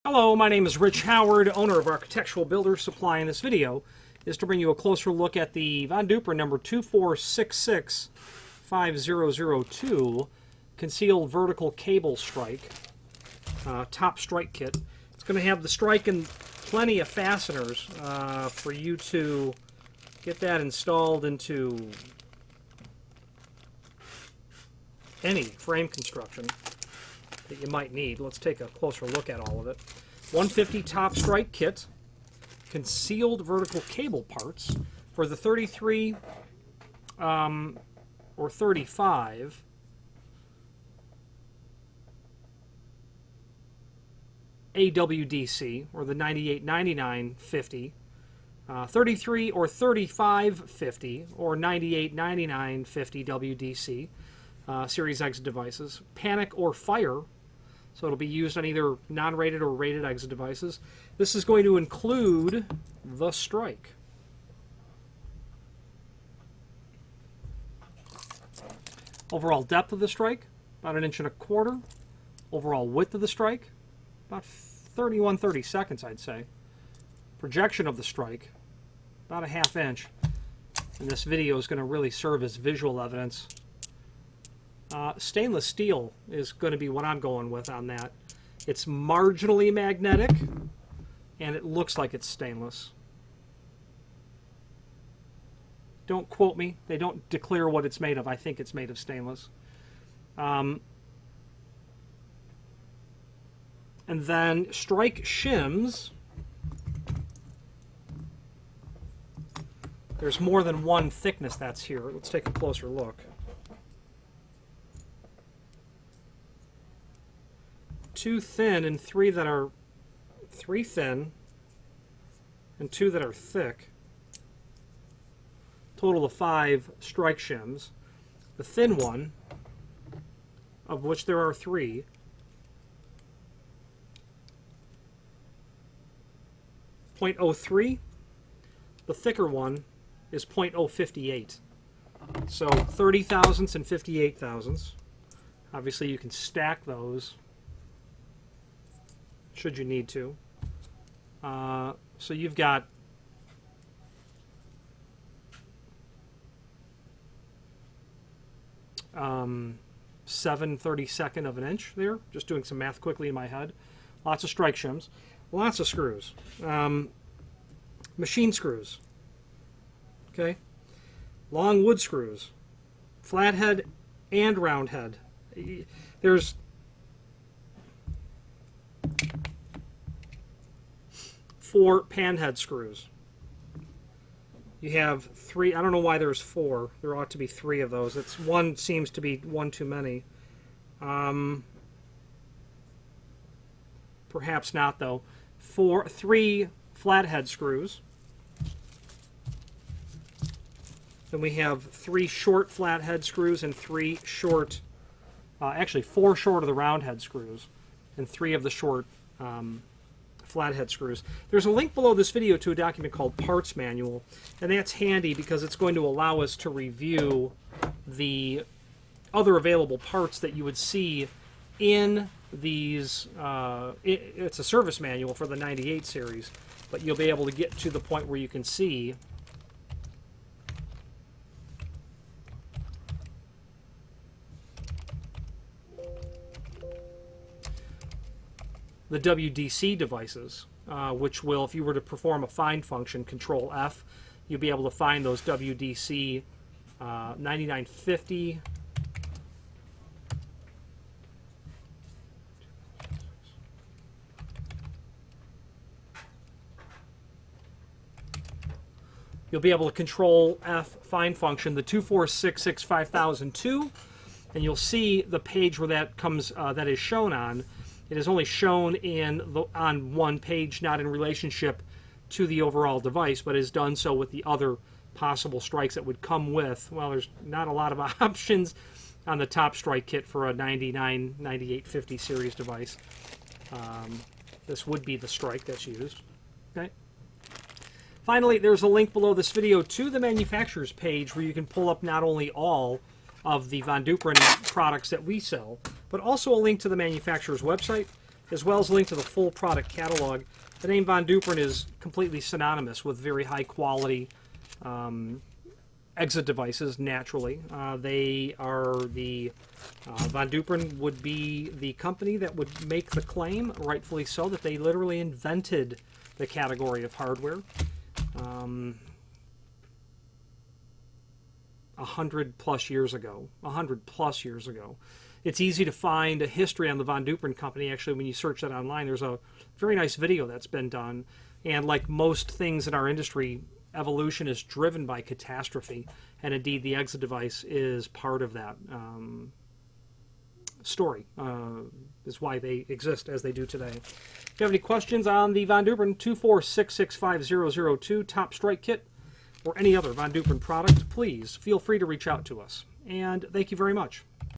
Hello, my name is Rich Howard, owner of Architectural Builders Supply. In this video is to bring you a closer look at the Von Duprin number 24665002 concealed vertical cable strike, top strike kit. It's going to have the strike and plenty of fasteners for you to get that installed into any frame construction that you might need. Let's take a closer look at all of it. 150 top strike kit, concealed vertical cable parts for the 33 or 35 AWDC, or the 989950, 33 or 3550 or 989950 WDC series exit devices, panic or fire, so it'll be used on either non-rated or rated exit devices. This is going to include the strike. Overall depth of the strike, about 1.25 inches. Overall width of the strike, about 30 seconds, I'd say. Projection of the strike, about 1/2 inch. And this video is going to really serve as visual evidence. Stainless steel is going to be what I'm going with on that. It's marginally magnetic, and it looks like it's stainless. Don't quote me. They don't declare what it's made of. I think it's made of stainless. And then strike shims. There's more than one thickness that's here. Let's take a closer look. 2 thin and 3 that are 3 thin and 2 that are thick. Total of 5 strike shims. The thin one, of which there are 3, .03. The thicker one is .058. So 30 thousandths and 58 thousandths. Obviously you can stack those should you need to. So you've got seven 32nd of an inch there. Just doing some math quickly in my head. Lots of strike shims. Lots of screws. Machine screws. Okay. Long wood screws. Flathead and round head. There's 4 panhead screws. You have 3. I don't know why there's 4. There ought to be 3 of those. It's one seems to be one too many. Perhaps not though. 3 flathead screws. Then we have 3 short flathead screws and 3 short, actually 4 short of the round head screws and 3 of the short flathead screws. There's a link below this video to a document called Parts Manual, and that's handy because it's going to allow us to review the other available parts that you would see in these. It's a service manual for the 98 series, but you'll be able to get to the point where you can see the WDC devices, which will, if you were to perform a find function, Control F, you'll be able to find those WDC 9950. You'll be able to Control F find function, the 24665002, and you'll see the page where that comes, that is shown on. It is only shown on one page, not in relationship to the overall device, but is done so with the other possible strikes that would come with. Well, there's not a lot of options on the top strike kit for a 9850 series device. This would be the strike that's used. Okay. Finally, there's a link below this video to the manufacturer's page where you can pull up not only all of the Von Duprin products that we sell, but also a link to the manufacturer's website, as well as a link to the full product catalog. The name Von Duprin is completely synonymous with very high quality exit devices, naturally. They are the Von Duprin would be the company that would make the claim, rightfully so, that they literally invented the category of hardware 100 plus years ago. It's easy to find a history on the Von Duprin company. Actually, when you search that online, there's a very nice video that's been done. And like most things in our industry, evolution is driven by catastrophe, and indeed the exit device is part of that story, is why they exist as they do today. If you have any questions on the Von Duprin 246650002 Top Strike Kit or any other Von Duprin product, please feel free to reach out to us. And thank you very much.